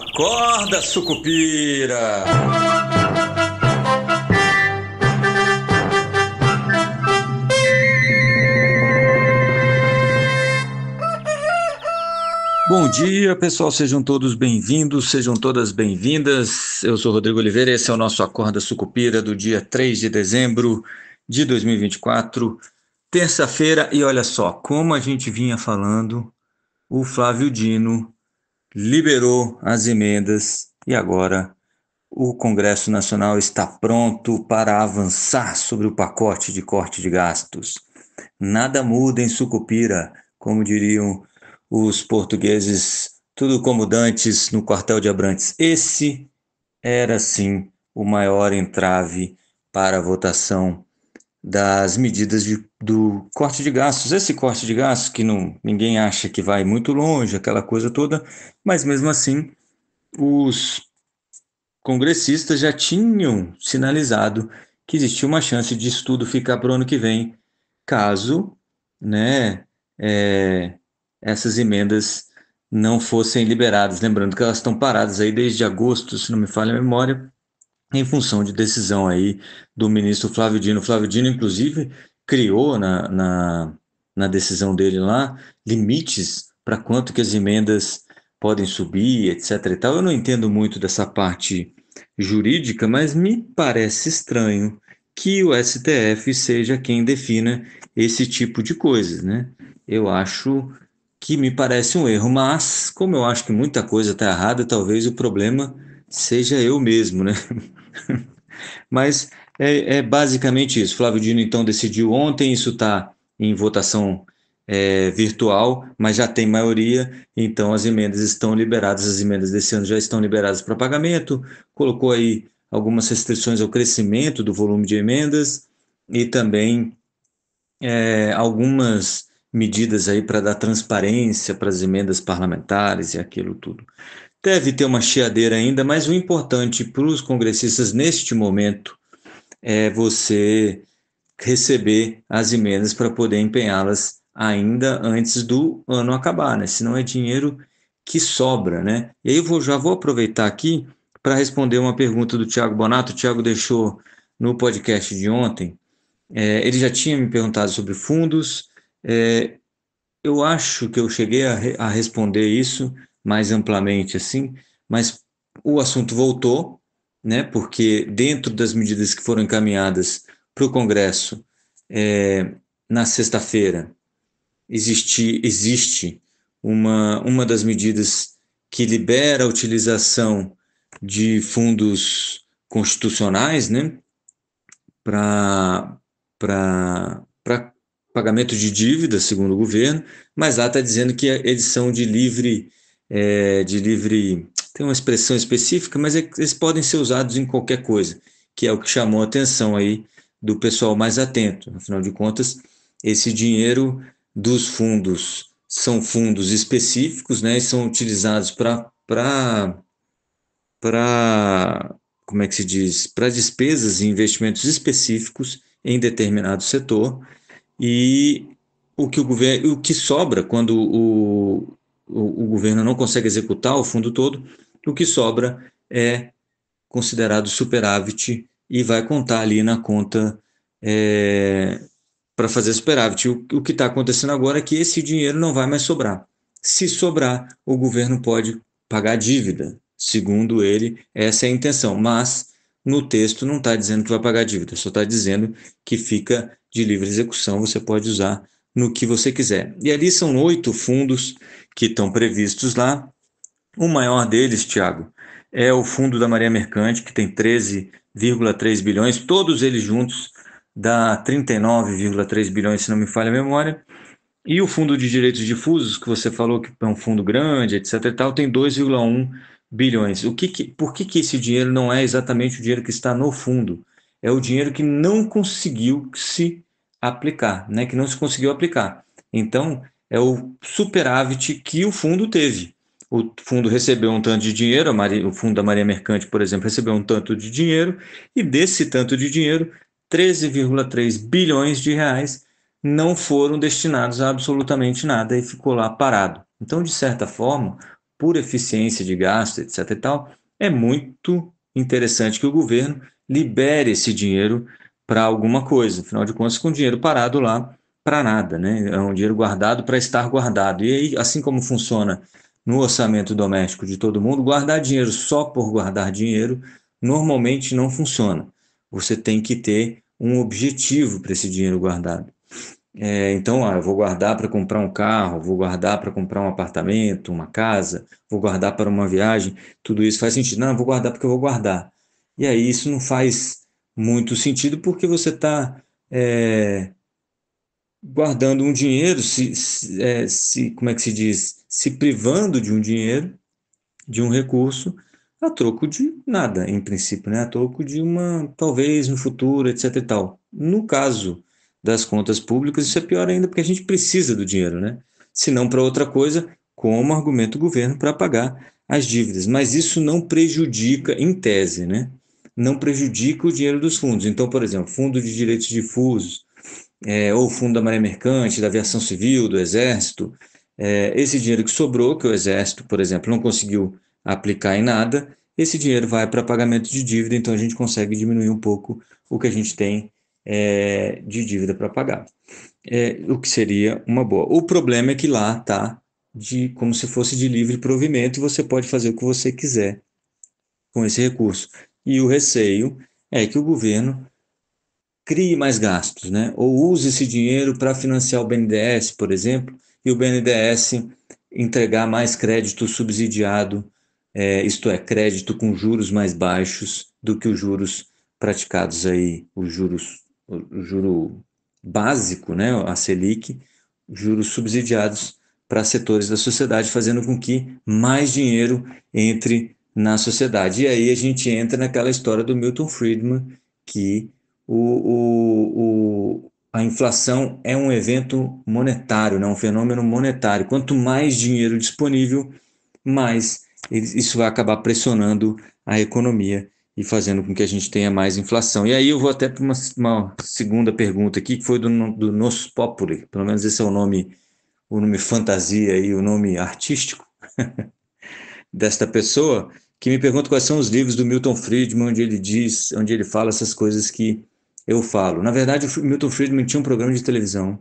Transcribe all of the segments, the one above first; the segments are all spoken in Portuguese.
Acorda, Sucupira! Bom dia, pessoal, sejam todos bem-vindos, sejam todas bem-vindas. Eu sou Rodrigo Oliveira e esse é o nosso Acorda Sucupira do dia 3 de dezembro de 2024, terça-feira. E olha só, como a gente vinha falando, o Flávio Dino liberou as emendas e agora o Congresso Nacional está pronto para avançar sobre o pacote de corte de gastos. Nada muda em Sucupira, como diriam os portugueses, tudo como dantes no quartel de Abrantes. Esse era, sim, o maior entrave para a votação das medidas do corte de gastos. Esse corte de gastos que ninguém acha que vai muito longe, aquela coisa toda, mas mesmo assim os congressistas já tinham sinalizado que existia uma chance de isso tudo ficar para o ano que vem, caso, né, essas emendas não fossem liberadas. Lembrando que elas estão paradas aí desde agosto, se não me falha a memória, em função de decisão aí do ministro Flávio Dino. Flávio Dino, inclusive, criou na decisão dele lá limites para quanto que as emendas podem subir, etc. e tal. Eu não entendo muito dessa parte jurídica, mas me parece estranho que o STF seja quem defina esse tipo de coisa, né? Eu acho que me parece um erro, mas como eu acho que muita coisa está errada, talvez o problema seja eu mesmo, né? Mas é basicamente isso. Flávio Dino, então, decidiu ontem, isso está em votação virtual, mas já tem maioria, então as emendas estão liberadas, as emendas desse ano já estão liberadas para pagamento, colocou aí algumas restrições ao crescimento do volume de emendas e também algumas medidas aí para dar transparência para as emendas parlamentares e aquilo tudo. Deve ter uma chiadeira ainda, mas o importante para os congressistas neste momento é você receber as emendas para poder empenhá-las ainda antes do ano acabar, né? Senão é dinheiro que sobra, né? E aí já vou aproveitar aqui para responder uma pergunta do Tiago Bonato. O Tiago deixou no podcast de ontem. Ele já tinha me perguntado sobre fundos. Eu acho que eu cheguei a responder isso mais amplamente assim, mas o assunto voltou, né? Porque dentro das medidas que foram encaminhadas para o Congresso na sexta-feira existe uma das medidas que libera a utilização de fundos constitucionais, né? Para pagamento de dívidas, segundo o governo, mas lá está dizendo que eles são de livre, tem uma expressão específica, mas eles podem ser usados em qualquer coisa, que é o que chamou a atenção aí do pessoal mais atento. Afinal de contas, esse dinheiro dos fundos são fundos específicos, né, e são utilizados como é que se diz, para despesas e investimentos específicos em determinado setor. E o que sobra quando o governo não consegue executar o fundo todo, o que sobra é considerado superávit e vai contar ali na conta para fazer superávit. O que está acontecendo agora é que esse dinheiro não vai mais sobrar. Se sobrar, o governo pode pagar dívida. Segundo ele, essa é a intenção. Mas no texto não está dizendo que vai pagar dívida, só está dizendo que fica de livre execução, você pode usar no que você quiser. E ali são 8 fundos que estão previstos lá. O maior deles, Tiago, é o fundo da Marinha Mercante, que tem 13,3 bilhões, todos eles juntos dá 39,3 bilhões, se não me falha a memória. E o fundo de direitos difusos, que você falou que é um fundo grande, etc. e tal, tem 2,1 bilhões. Por que esse dinheiro não é exatamente o dinheiro que está no fundo? É o dinheiro que não conseguiu se aplicar, né? Que não se conseguiu aplicar. Então, é o superávit que o fundo teve. O fundo recebeu um tanto de dinheiro, o fundo da Marinha Mercante, por exemplo, recebeu um tanto de dinheiro, e desse tanto de dinheiro, 13,3 bilhões de reais não foram destinados a absolutamente nada e ficou lá parado. Então, de certa forma, por eficiência de gasto, etc. e tal, é muito interessante que o governo libere esse dinheiro para alguma coisa. Afinal de contas, com dinheiro parado lá para nada, né? É um dinheiro guardado para estar guardado. E aí, assim como funciona no orçamento doméstico de todo mundo, guardar dinheiro só por guardar dinheiro normalmente não funciona. Você tem que ter um objetivo para esse dinheiro guardado. Então, eu vou guardar para comprar um carro, vou guardar para comprar um apartamento, uma casa, vou guardar para uma viagem, tudo isso faz sentido. Não, eu vou guardar porque eu vou guardar. E aí isso não faz muito sentido porque você está guardando um dinheiro, como é que se diz? Se privando de um dinheiro, de um recurso, a troco de nada, em princípio, né? A troco de uma, talvez no futuro, etc e tal. No caso das contas públicas, isso é pior ainda, porque a gente precisa do dinheiro, né? Se não para outra coisa, como argumento o governo para pagar as dívidas. Mas isso não prejudica, em tese, né? Não prejudica o dinheiro dos fundos. Então, por exemplo, fundo de direitos difusos, ou fundo da Marinha Mercante, da Aviação Civil, do Exército, esse dinheiro que sobrou, que o Exército, por exemplo, não conseguiu aplicar em nada, esse dinheiro vai para pagamento de dívida, então a gente consegue diminuir um pouco o que a gente tem de dívida para pagar. O que seria uma boa. O problema é que lá está como se fosse de livre provimento e você pode fazer o que você quiser com esse recurso. E o receio é que o governo crie mais gastos, né? Ou use esse dinheiro para financiar o BNDES, por exemplo, e o BNDES entregar mais crédito subsidiado, isto é, crédito com juros mais baixos do que os juros praticados aí, o juro básico, né? A Selic, juros subsidiados para setores da sociedade, fazendo com que mais dinheiro entre na sociedade. E aí a gente entra naquela história do Milton Friedman, que a inflação é um evento monetário, né? Um fenômeno monetário. Quanto mais dinheiro disponível, mais isso vai acabar pressionando a economia e fazendo com que a gente tenha mais inflação. E aí eu vou até para uma segunda pergunta aqui, que foi do Nos Populi, pelo menos esse é o nome fantasia e o nome artístico desta pessoa, que me pergunta quais são os livros do Milton Friedman, onde ele fala essas coisas que eu falo. Na verdade, o Milton Friedman tinha um programa de televisão,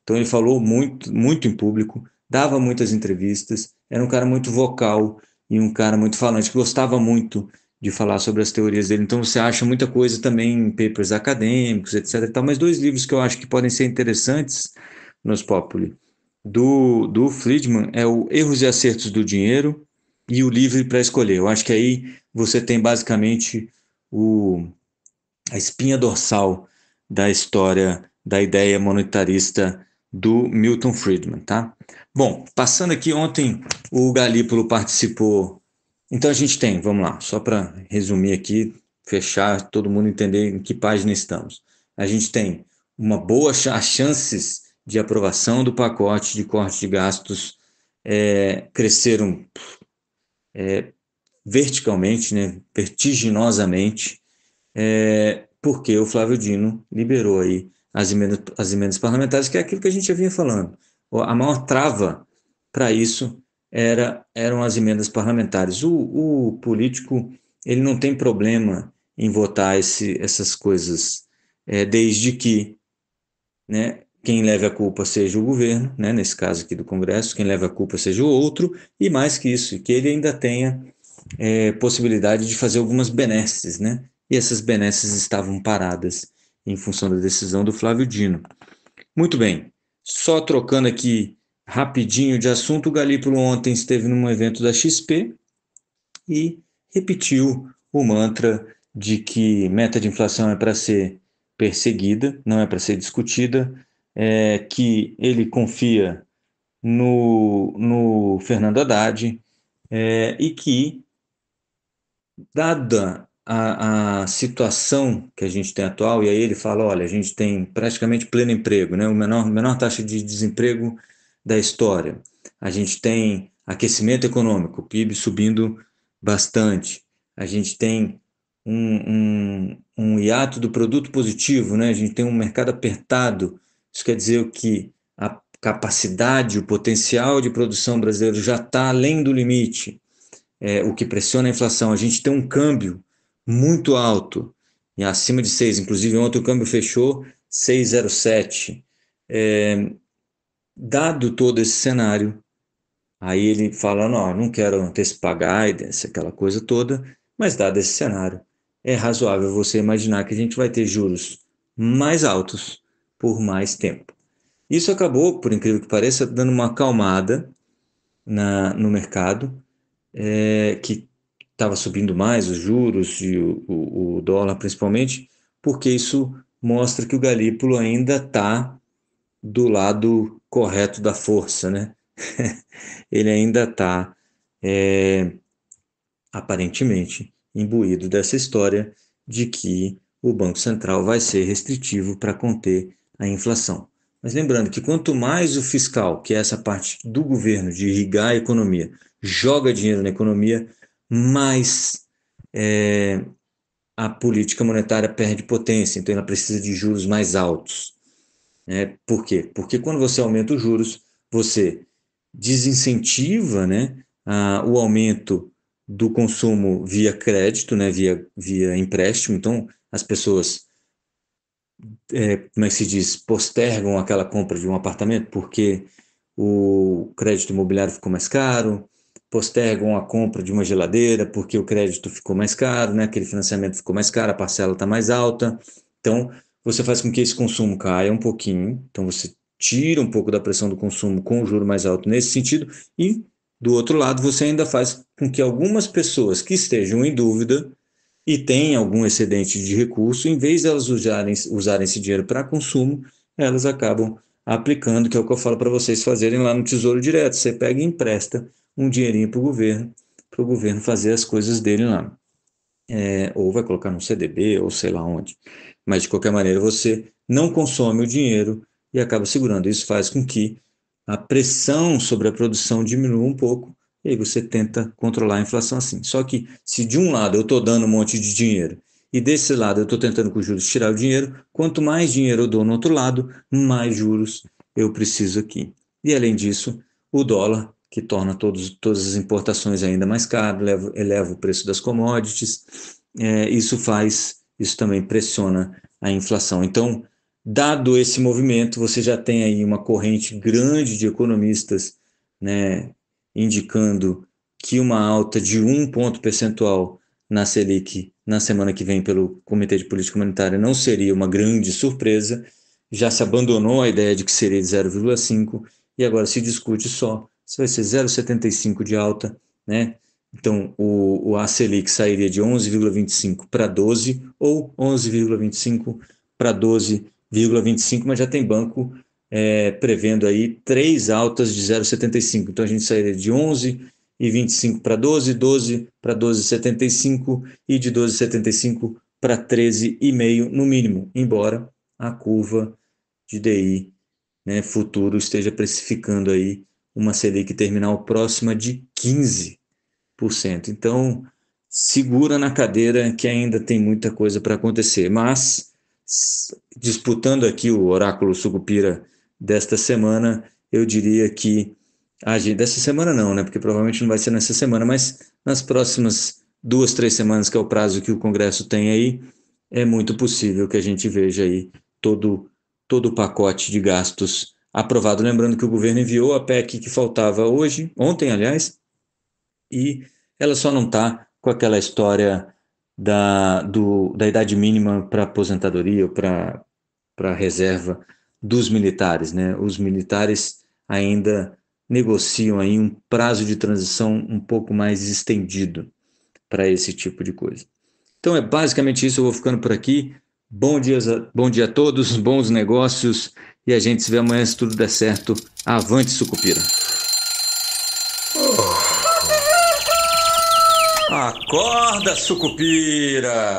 então ele falou muito, muito em público, dava muitas entrevistas, era um cara muito vocal e um cara muito falante, que gostava muito de falar sobre as teorias dele. Então você acha muita coisa também em papers acadêmicos, etc. E tal. Mas dois livros que eu acho que podem ser interessantes nos Populi do Friedman é o Erros e Acertos do Dinheiro e o Livre para Escolher. Eu acho que aí você tem basicamente o, a espinha dorsal da história da ideia monetarista do Milton Friedman, tá? Bom, passando aqui, ontem o Galípolo participou. Então a gente tem, vamos lá, só para resumir aqui, fechar, todo mundo entender em que página estamos. A gente tem uma boa as chances de aprovação do pacote de corte de gastos cresceram verticalmente, né, vertiginosamente, porque o Flávio Dino liberou aí as emendas parlamentares, que é aquilo que a gente já vinha falando. A maior trava para isso eram as emendas parlamentares. O político ele não tem problema em votar essas coisas, desde que, né, quem leve a culpa seja o governo, né, nesse caso aqui do Congresso, quem leve a culpa seja o outro, e mais que isso, que ele ainda tenha possibilidade de fazer algumas benesses, né? E essas benesses estavam paradas em função da decisão do Flávio Dino. Muito bem, só trocando aqui rapidinho de assunto, o Galípolo ontem esteve num evento da XP e repetiu o mantra de que meta de inflação é para ser perseguida, não é para ser discutida, que ele confia no Fernando Haddad, e que dada a situação que a gente tem atual, e aí ele fala, olha, a gente tem praticamente pleno emprego, né? Menor taxa de desemprego da história. A gente tem aquecimento econômico, o PIB subindo bastante. A gente tem um hiato do produto positivo, né? A gente tem um mercado apertado. Isso quer dizer que a capacidade, o potencial de produção brasileiro já está além do limite, o que pressiona a inflação. A gente tem um câmbio muito alto, e acima de 6, inclusive ontem o câmbio fechou 6,07. Dado todo esse cenário, aí ele fala, não quero antecipar guidance, aquela coisa toda, mas dado esse cenário, é razoável você imaginar que a gente vai ter juros mais altos por mais tempo. Isso acabou, por incrível que pareça, dando uma acalmada no mercado, que estava subindo mais os juros e o dólar principalmente, porque isso mostra que o Galípolo ainda está do lado correto da força, né? Ele ainda está, aparentemente, imbuído dessa história de que o Banco Central vai ser restritivo para conter a inflação. Mas lembrando que quanto mais o fiscal, que é essa parte do governo de irrigar a economia, joga dinheiro na economia, mais a política monetária perde potência, então ela precisa de juros mais altos. Por quê? Porque quando você aumenta os juros, você desincentiva, né, o aumento do consumo via crédito, né, via empréstimo. Então, as pessoas, como é que se diz, postergam aquela compra de um apartamento porque o crédito imobiliário ficou mais caro, postergam a compra de uma geladeira porque o crédito ficou mais caro, né, aquele financiamento ficou mais caro, a parcela está mais alta. Então, você faz com que esse consumo caia um pouquinho, então você tira um pouco da pressão do consumo com o juro mais alto nesse sentido, e do outro lado você ainda faz com que algumas pessoas que estejam em dúvida e têm algum excedente de recurso, em vez de elas usarem esse dinheiro para consumo, elas acabam aplicando, que é o que eu falo para vocês fazerem lá no Tesouro Direto. Você pega e empresta um dinheirinho para o governo fazer as coisas dele lá. Ou vai colocar no CDB, ou sei lá onde. Mas, de qualquer maneira, você não consome o dinheiro e acaba segurando. Isso faz com que a pressão sobre a produção diminua um pouco, e aí você tenta controlar a inflação assim. Só que, se de um lado eu estou dando um monte de dinheiro, e desse lado eu estou tentando com os juros tirar o dinheiro, quanto mais dinheiro eu dou no outro lado, mais juros eu preciso aqui. E, além disso, o dólar, que torna todas as importações ainda mais caras, eleva o preço das commodities, isso também pressiona a inflação. Então, dado esse movimento, você já tem aí uma corrente grande de economistas, né, indicando que uma alta de 1 ponto percentual na Selic na semana que vem pelo Comitê de Política Monetária não seria uma grande surpresa. Já se abandonou a ideia de que seria de 0,5 e agora se discute só se vai ser 0,75 de alta, né? Então, a Selic sairia de 11,25 para 12 ou 11,25 para 12,25, mas já tem banco prevendo aí 3 altas de 0,75. Então, a gente sairia de 11,25 para 12, 12 para 12,75 e de 12,75 para 13,5 no mínimo, embora a curva de DI, né, futuro esteja precificando aí uma Selic terminal próxima de 15%. Então, segura na cadeira que ainda tem muita coisa para acontecer. Mas, disputando aqui o oráculo Sucupira desta semana, eu diria que dessa semana não, né? Porque provavelmente não vai ser nessa semana, mas nas próximas 2, 3 semanas, que é o prazo que o Congresso tem aí, é muito possível que a gente veja aí todo o pacote de gastos aprovado. Lembrando que o governo enviou a PEC que faltava ontem, aliás, e ela só não está com aquela história da idade mínima para aposentadoria ou para reserva dos militares, né? Os militares ainda negociam aí um prazo de transição um pouco mais estendido para esse tipo de coisa. Então é basicamente isso, eu vou ficando por aqui. Bom dia a todos, bons negócios e a gente se vê amanhã se tudo der certo. Avante, Sucupira! Acorda, Sucupira!